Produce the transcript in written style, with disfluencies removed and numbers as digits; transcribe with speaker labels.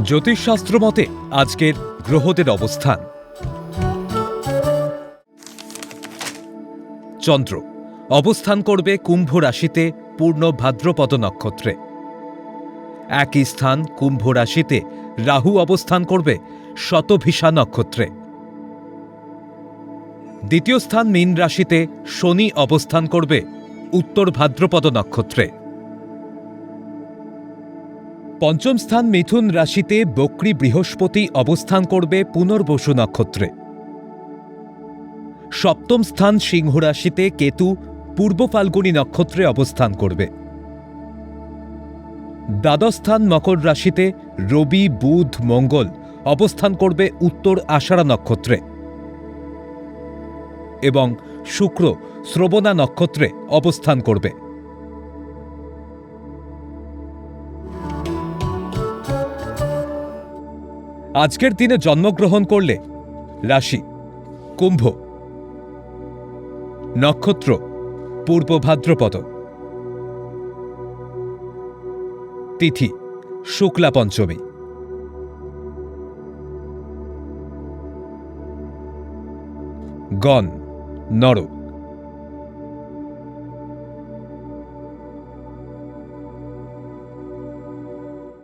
Speaker 1: জ্যোতিষশাস্ত্র মতে আজকের গ্রহদের অবস্থান। চন্দ্র অবস্থান করবে কুম্ভ রাশিতে পূর্ণ ভাদ্রপদ নক্ষত্রে। একই স্থান কুম্ভ রাশিতে রাহু অবস্থান করবে শতভিষা নক্ষত্রে। দ্বিতীয় স্থান মীন রাশিতে শনি অবস্থান করবে উত্তর ভাদ্রপদ নক্ষত্রে। পঞ্চম স্থান মিথুন রাশিতে বক্রী বৃহস্পতি অবস্থান করবে পুনর্বসু নক্ষত্রে। সপ্তম স্থান সিংহ রাশিতে কেতু পূর্ব ফাল্গুনী নক্ষত্রে অবস্থান করবে। দ্বাদশ স্থান মকর রাশিতে রবি বুধ মঙ্গল অবস্থান করবে উত্তর আষাঢ়া নক্ষত্রে এবং শুক্র শ্রবণা নক্ষত্রে অবস্থান করবে। আজকের দিনে জন্মগ্রহণ করলে রাশি কুম্ভ, নক্ষত্র পূর্ব ভাদ্রপদ, তিথি শুক্লা পঞ্চমী, গণ নর।